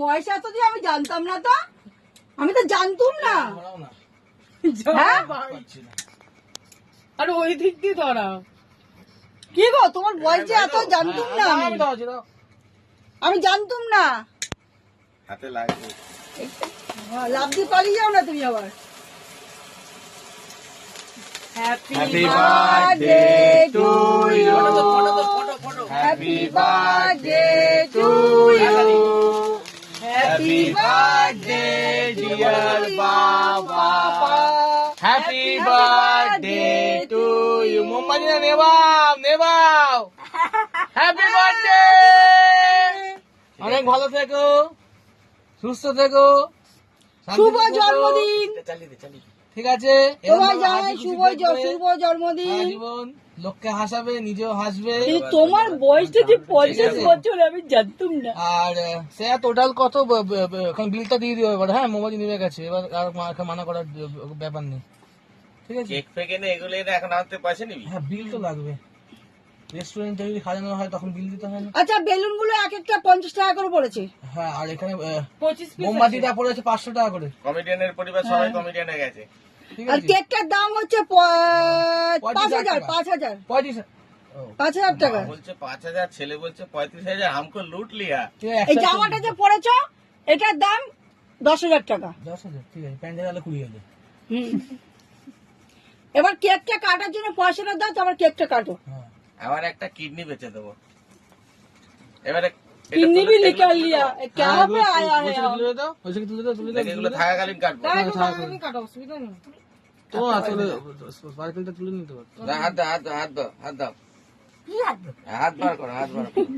পয়সা তো দিয়ে আমি জানতাম না তো, আমি তো জানতুম না। হ্যাঁ আরে ওই দিক দিয়ে ধরাও। কি গো তোমার বয়সে এত জানতুম না আমি জানতুম না। হাতে লাগবে। লাভ দিয়ে পালিয়ে যাও না তুমি আবার। Happy Happy birthday to you. Happy birthday to you. Happy birthday dear Baba. Happy birthday to you. মোমবাতি না নেবাও নেবাও। Happy birthday. অনেক ভালো থেকো, সুস্থ থেকো, শুভ জন্মদিন। ঠিক আছে? তোমার জানাই শুভ জন্মদিন। জীবন লোককে হাসাবে, নিজেও হাসবে। কিন্তু তোমার বয়সটা যে 50 বছর আমি জানতুম না। আর সে টোটাল কত এখন বিলটা দিয়ে দিও এবার। হ্যাঁ, মোবাইল নিয়ে গেছে এবার, আর মানা করার ব্যাপার নেই। ঠিক আছে? কেক ফেক এনে এগুলো এনে এখন আনতে পয়সা নিবি? হ্যাঁ, বিল তো লাগবে। রেস্টুরেন্টে যদি খাওয়ানো হয় তখন বিল দিতে হয় না? আচ্ছা বেলুন গুলো এক একটা 50 টাকা করে পড়েছে। হ্যাঁ, আর এখানে 25 পিস মোমবাতিটা পড়েছে 500 টাকা করে। কমেডিয়ানের পরিবার সবাই কমেডিয়ান হয়ে গেছে। ঠিক আর আছে? কেকটার দাম হচ্ছে 5000 5000 টাকা। বলছে 5000, ছেলে বলছে 35,000। আমকো লুট লিয়া। ঠিক আছে, এই জামাটা যে পরেছো এটার দাম 10,000 টাকা। 10,000। ঠিক আছে, প্যান্ডেল আলো 20,000। হুম। এবার কেকটা কাটার জন্য পয়সাটা দাও, তারপর কেকটা কাটো। হ্যাঁ, আমার একটা কিডনি বেচে দেবো। এবারে किडनी भी निकाल लिया, क्या पे आया है ওইসব তুলে দাও, ওইসব তুলে দাও, তুলে দাও, এগুলো থাকাকালীন কাটবো। আমি কাটা অসুবিধা নেই। তো আসলে স্পার্কেলটা তুলে নিতে পারতো। না, হাত দাও, হাত দাও, হাত দাও, হাত দাও। হাত বার করো, হাত বার করো।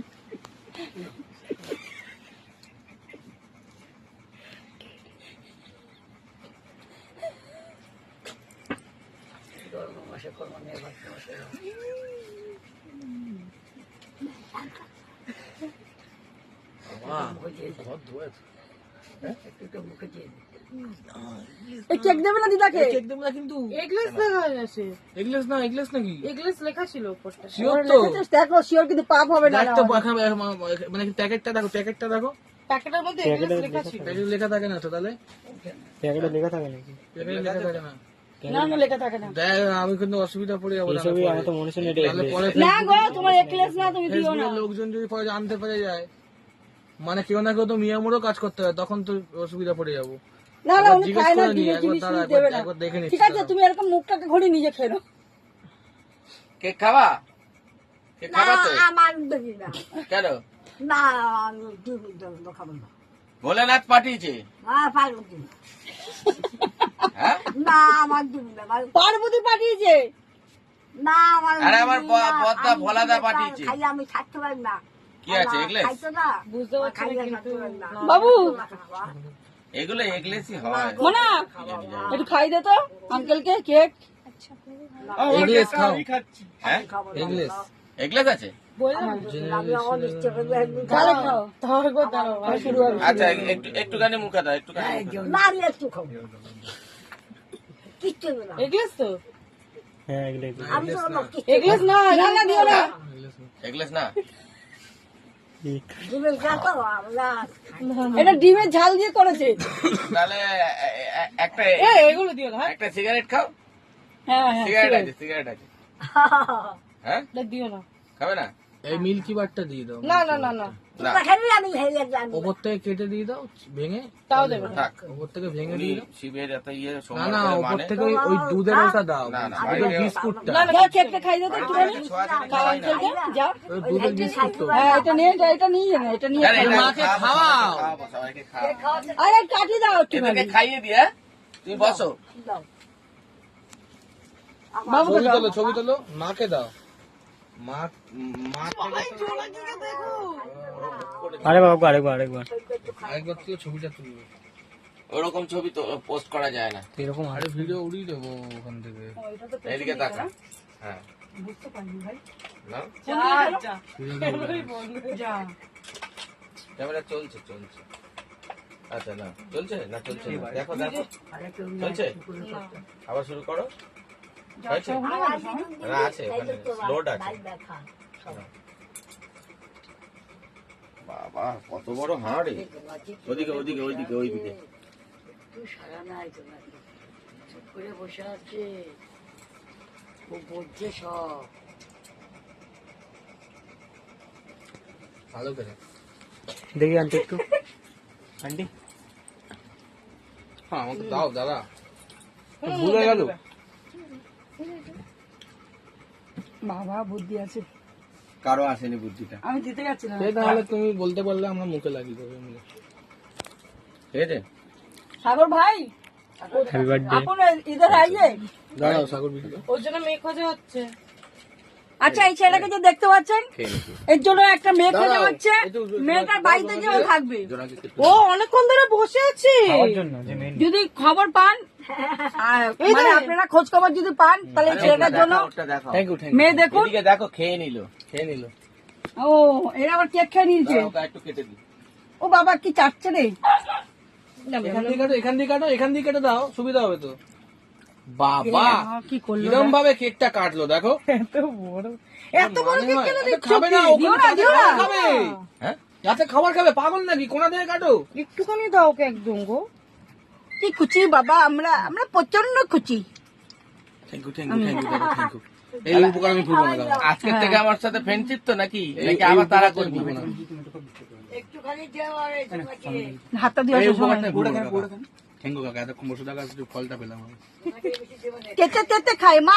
কেক দেবে না দিদাকে? কেক দেবো না কিন্তু। এগলেস লেখা আছে। এগলেস না, এগলেস নাকি? এগলেস লেখা ছিল উপরটা। শিওর তো? দেখো শিওর কিন্তু পাপ হবে না। দেখ তো, মানে প্যাকেটটা দেখো, প্যাকেটটা দেখো। প্যাকেটের মধ্যে এগলেস লেখা ছিল। প্যাকেটে লেখা থাকে না তো তাহলে? প্যাকেটে লেখা থাকে নাকি? প্যাকেটে লেখা থাকে না। না না লেখা থাকে না। দেখ, আমি কিন্তু অসুবিধা পড়ে যাবো। এসবই আমার তো মনে শুনে এটা তাহলে পরে না গো তোমার এক্লেস না, তুমি দিও না। ফেসবুকের লোকজন যদি পরে জানতে পেরে যায়, মানে কেউ না কেউ তো মিয়ামুরও কাজ করতে হয়, তখন তো অসুবিধা পড়ে যাবো। না না উনি জিজ্ঞেস খায় না, করে নি, জিনিস একবার জিনিস দাঁড়া, দেবে না। একবার দেখে নিচ্ছি। ঠিক আছে তুমি এরকম মুখটাকে ঘুরে নিজে খেয়ে নাও। কেক খাবা? কেক খাবা তো? আমার দেবি না, কেন? না খাবো না, ভোলেনাথ পাঠিয়েছে। পার্বতী হ্যাঁ? না আমার দিবি না, পার্বতী পাঠিয়েছে। না আমার আরে আমার দিবি না, পদ্মা আমি ভোলাদা দিবি না, পাঠিয়েছে। খাইলে আমি থাকতে পারি না। কি আছে এগুলো? খাইতো না, বুঝতে পারছি না খাইলে কিন্তু থাকতে পারি না। বাবু এগুলো এগলেসই হয়। মোনা একটু খাই দে তো আঙ্কেলকে কেক। এগলেস খাও। হ্যাঁ? এগলেস এগলেস আছে? আমি অনিষ্ট করবো একদিন তাহলে খাও। তারপর দাঁড়াও। আর শুরু হবে। আচ্ছা, একটুখানি মুখে দাও, একটুখানি মুখে দাও। না আমি একটু খাবো, কিচ্ছু হবে না। এগলেস তো? হ্যাঁ এগুলো আমি তো অন্য কিচ্ছু এগলেস না, না না দিও না। এগলেস না? দিবে যাতো আমরা এটা ডিমের ঝাল দিয়ে করেছে। তাহলে একটা এগুলো দিও না। একটা সিগারেট খাও। হ্যাঁ হ্যাঁ সিগারেট আছে, সিগারেট আছে। হ্যাঁ? এটা দিও না। খাবে না? এই মিল্কি বারটা দিয়ে দাও। না না না না, না, খাইলে আমি হেলে জানি ওপর থেকে কেটে দিয়ে দাও, ভেঙে। তাও দেবে না। থাক। ওপর থেকে ভেঙে উনি দিয়ে দাও। শিবের এত না সম্মান না, করে ওপর মানে। থেকে ওই দুধের ওটা দাও, না, না, দুধের বাইরে- বিস্কুটটা। যাও কেকটা খাই দে তো একটুখানি। ছোঁয়াছুঁয়ি খাও খাওয়াই না। আঙ্কেলকে যাও। ওই দুধের বিস্কুট তো। হ্যাঁ এটা নিয়ে এটা নিয়ে যাবে, এটা নিয়ে আরে, খাও। মাকে খাওয়াও। খাওয়াবো, সবাইকে খাওয়াবো। আরে কাটি দাও একটুখানি। এদেরকে খাইয়ে দিয়ে তুমি বসো। বাবুকে ছবি দাও। তোলো, ছবি তোলো, মাকে দাও। মা মা আরে বাবা আরেকবার আরেকবার তুলে ছবিটা তুলবে। ওরকম ছবি তো পোস্ট করা যায় না। এরকম আরে ভিডিও উড়িয়ে দেবো ওখান থেকে। এদিকে তাকা। হ্যাঁ। না? যা। ক্যামেরা চলছে, চলছে। আচ্ছা, না চলছে না, চলছে না। দেখো দেখো, চলছে। আবার শুরু করো। হয়েছে? না, আছে ওখানে লোড আছে। বাবা কত বড় হাড় রে। ওদিকে ওদিকে ওইদিকে ওইদিকে। তুই সারা নাই তো নাকি চুপ করে বসে আছে ও বলছে সব ভালো করে দেখি আন্টি একটু আন্টি হ্যাঁ আমাকে দাও দাদা ভুলে গেল বাবা বুদ্ধি আছে, কারো আসেনি বুদ্ধিটা। আমি দিতে যাচ্ছি না। সে তাহলে তুমি বলতে পারলে আমরা মুখে লাগিয়ে দেবো এমনি। ঠিক আছে সাগর ভাই হ্যাপি বার্থডে আপন ইধার আইয়ে। দাঁড়াও সাগর বিক্রি ওর জন্য মেয়ে খোঁজা হচ্ছে। আচ্ছা এই ছেলেকে যে দেখতে পাচ্ছেন খেয়ে নিচ্ছি। এর জন্য একটা মেয়ে খোঁজা হচ্ছে, মেয়েটার বাড়িতে যে ও থাকবে। জোনাকি একটু ও অনেকক্ষণ ধরে বসে আছে। জন্য যে মেন যদি খবর পান মানে আপনারা খোঁজ খবর যদি পান তাহলে এই ছেলেটার জন্য ওটা দেখাও। থ্যাংক ইউ থ্যাংক মেয়ে দেখুন। এদিকে দেখো খেয়ে নিল। খেয়ে নিল ও এরা আবার কেক খেয়ে নিয়েছে। ওটা একটু কেটে দিই। ও বাবা কি চাচ্ছে রে। এখান দিয়ে কাটো এখান দিয়ে কাটো এখান দিয়ে কেটে দাও সুবিধা হবে তো। বাবা কি করলো কিরম ভাবে কেকটা কাটলো দেখো। এত বড় কেক কেন এটা দিচ্ছ খাবে না কি? ও দিও কিন্তু না, দিও না। খাবার খাবে। হ্যাঁ রাতে খাবার খাবে পাগল নাকি কোনা দিয়ে কাটো। একটুখানি দাও ওকে একদম গো। কি খুশি বাবা, আমরা আমরা প্রচন্ড খুশি। Thank you thank you thank you দাদা থ্যাংক ইউ। এই উপকার আমি ভুলবো না দাদা। আজকের থেকে আমার সাথে ফ্রেন্ডশিপ তো নাকি নাকি আবার তারা করবি না। একটুখানি দেওয়া আর হাতটা দিয়ে এই আসো সময়। উপকারটা থ্যাংক ইউ কাকা এতক্ষণ বসে থাকা একটু ফলটা পেলাম আমি। কেটে কেটে খাই মা।